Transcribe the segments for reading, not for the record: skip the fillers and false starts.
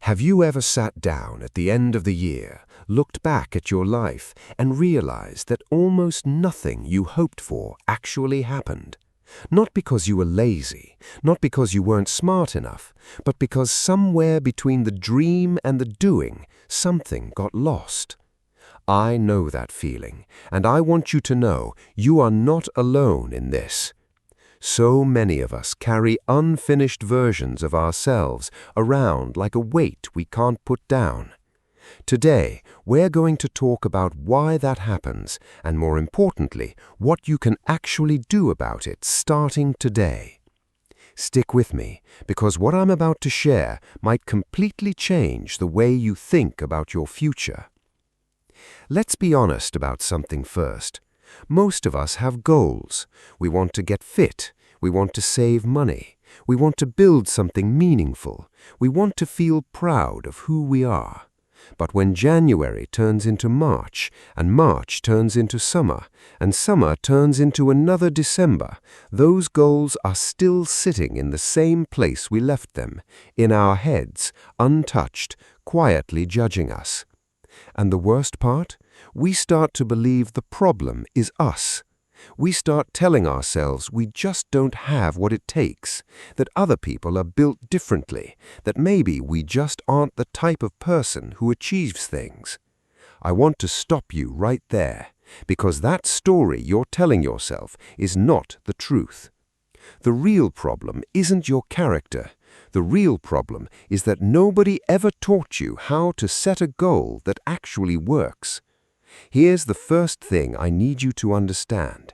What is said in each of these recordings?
Have you ever sat down at the end of the year, looked back at your life, and realized that almost nothing you hoped for actually happened? Not because you were lazy, not because you weren't smart enough, but because somewhere between the dream and the doing, something got lost. I know that feeling, and I want you to know you are not alone in this. So many of us carry unfinished versions of ourselves around like a weight we can't put down. Today, we're going to talk about why that happens, and more importantly, what you can actually do about it starting today. Stick with me, because what I'm about to share might completely change the way you think about your future. Let's be honest about something first. Most of us have goals. We want to get fit. We want to save money. We want to build something meaningful. We want to feel proud of who we are. But when January turns into March, and March turns into summer, and summer turns into another December, those goals are still sitting in the same place we left them, in our heads, untouched, quietly judging us. And the worst part? We start to believe the problem is us. We start telling ourselves we just don't have what it takes, that other people are built differently, that maybe we just aren't the type of person who achieves things. I want to stop you right there, because that story you're telling yourself is not the truth. The real problem isn't your character. The real problem is that nobody ever taught you how to set a goal that actually works. Here's the first thing I need you to understand.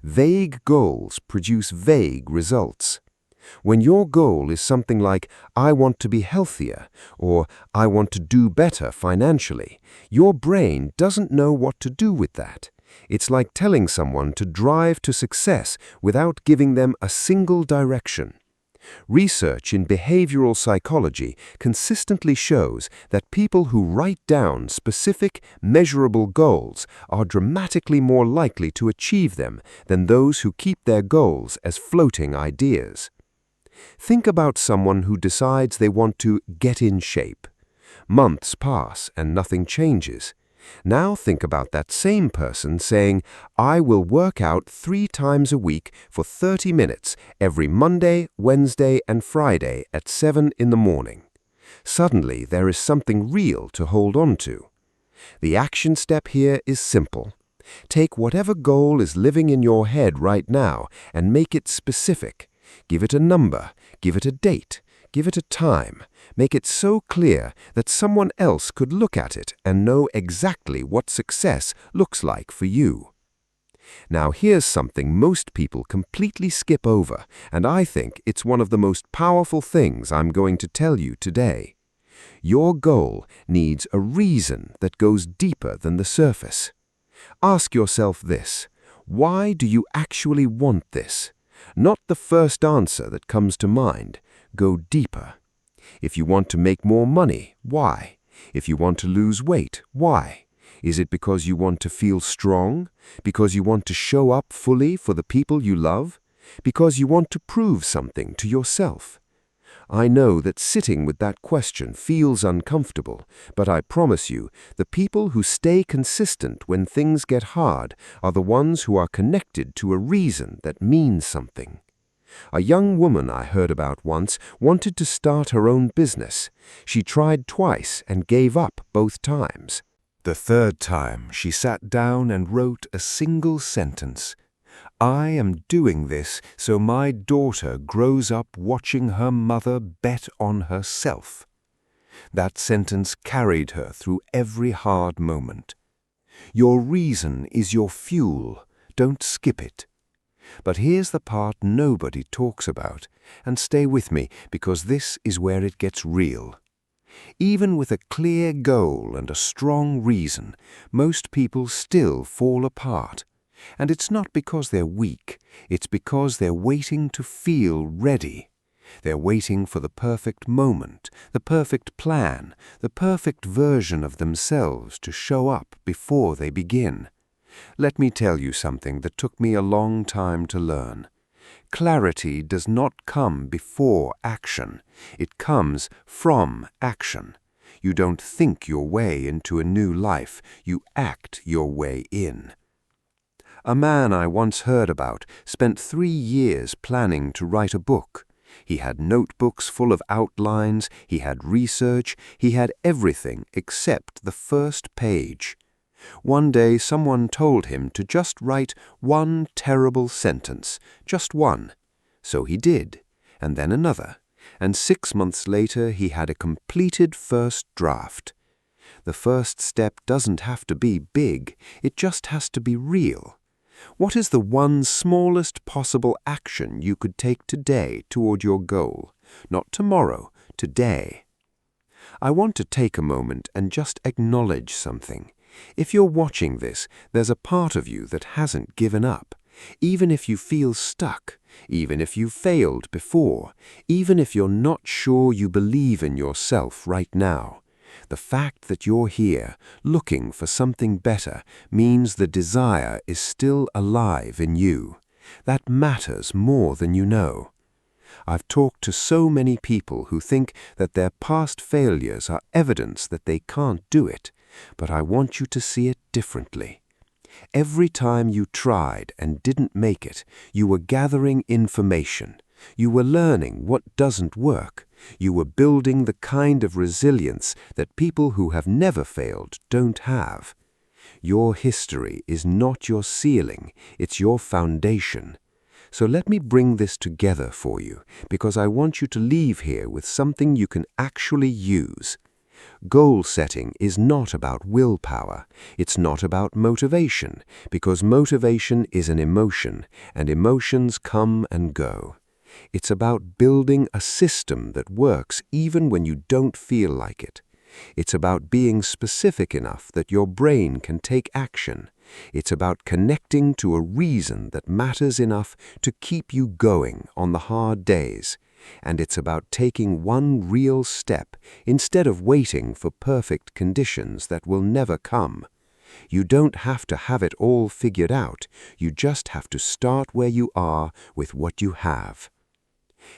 Vague goals produce vague results. When your goal is something like, I want to be healthier, or I want to do better financially, your brain doesn't know what to do with that. It's like telling someone to drive to success without giving them a single direction. Research in behavioral psychology consistently shows that people who write down specific, measurable goals are dramatically more likely to achieve them than those who keep their goals as floating ideas. Think about someone who decides they want to get in shape. Months pass and nothing changes. Now think about that same person saying, I will work out 3 times a week for 30 minutes every Monday, Wednesday, and Friday at 7 in the morning. Suddenly, there is something real to hold on to. The action step here is simple. Take whatever goal is living in your head right now and make it specific. Give it a number, give it a date, give it a time. Make it so clear that someone else could look at it and know exactly what success looks like for you. Now here's something most people completely skip over, and I think it's one of the most powerful things I'm going to tell you today. Your goal needs a reason that goes deeper than the surface. Ask yourself this: why do you actually want this? Not the first answer that comes to mind. Go deeper. If you want to make more money, why? If you want to lose weight, why? Is it because you want to feel strong? Because you want to show up fully for the people you love? Because you want to prove something to yourself? I know that sitting with that question feels uncomfortable, but I promise you, the people who stay consistent when things get hard are the ones who are connected to a reason that means something. A young woman I heard about once wanted to start her own business. She tried twice and gave up both times. The third time, she sat down and wrote a single sentence. I am doing this so my daughter grows up watching her mother bet on herself. That sentence carried her through every hard moment. Your reason is your fuel. Don't skip it. But here's the part nobody talks about, and stay with me because this is where it gets real. Even with a clear goal and a strong reason, most people still fall apart. And it's not because they're weak, it's because they're waiting to feel ready. They're waiting for the perfect moment, the perfect plan, the perfect version of themselves to show up before they begin. Let me tell you something that took me a long time to learn. Clarity does not come before action. It comes from action. You don't think your way into a new life, you act your way in. A man I once heard about spent 3 years planning to write a book. He had notebooks full of outlines, he had research, he had everything except the first page. One day someone told him to just write one terrible sentence, just one. So he did, and then another, and 6 months later he had a completed first draft. The first step doesn't have to be big, it just has to be real. What is the one smallest possible action you could take today toward your goal? Not tomorrow, today. I want to take a moment and just acknowledge something. If you're watching this, there's a part of you that hasn't given up. Even if you feel stuck, even if you've failed before, even if you're not sure you believe in yourself right now, the fact that you're here, looking for something better, means the desire is still alive in you. That matters more than you know. I've talked to so many people who think that their past failures are evidence that they can't do it, but I want you to see it differently. Every time you tried and didn't make it, you were gathering information. You were learning what doesn't work. You were building the kind of resilience that people who have never failed don't have. Your history is not your ceiling, it's your foundation. So let me bring this together for you, because I want you to leave here with something you can actually use. Goal setting is not about willpower. It's not about motivation, because motivation is an emotion, and emotions come and go. It's about building a system that works even when you don't feel like it. It's about being specific enough that your brain can take action. It's about connecting to a reason that matters enough to keep you going on the hard days. And it's about taking one real step instead of waiting for perfect conditions that will never come. You don't have to have it all figured out. You just have to start where you are with what you have.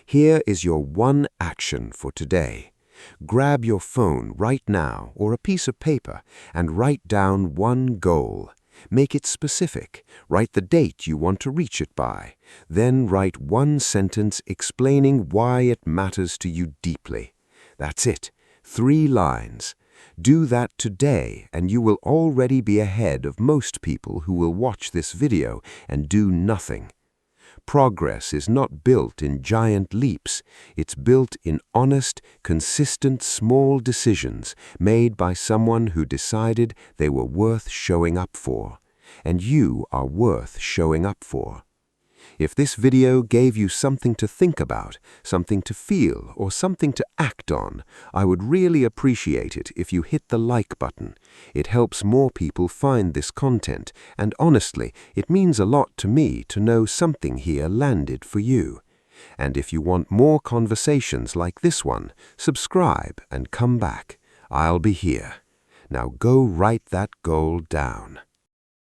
Here is your one action for today. Grab your phone right now or a piece of paper and write down one goal. Make it specific. Write the date you want to reach it by. Then write one sentence explaining why it matters to you deeply. That's it. 3 lines. Do that today and you will already be ahead of most people who will watch this video and do nothing. Progress is not built in giant leaps. It's built in honest, consistent small decisions made by someone who decided they were worth showing up for. And you are worth showing up for. If this video gave you something to think about, something to feel, or something to act on, I would really appreciate it if you hit the like button. It helps more people find this content, and honestly, it means a lot to me to know something here landed for you. And if you want more conversations like this one, subscribe and come back. I'll be here. Now go write that goal down.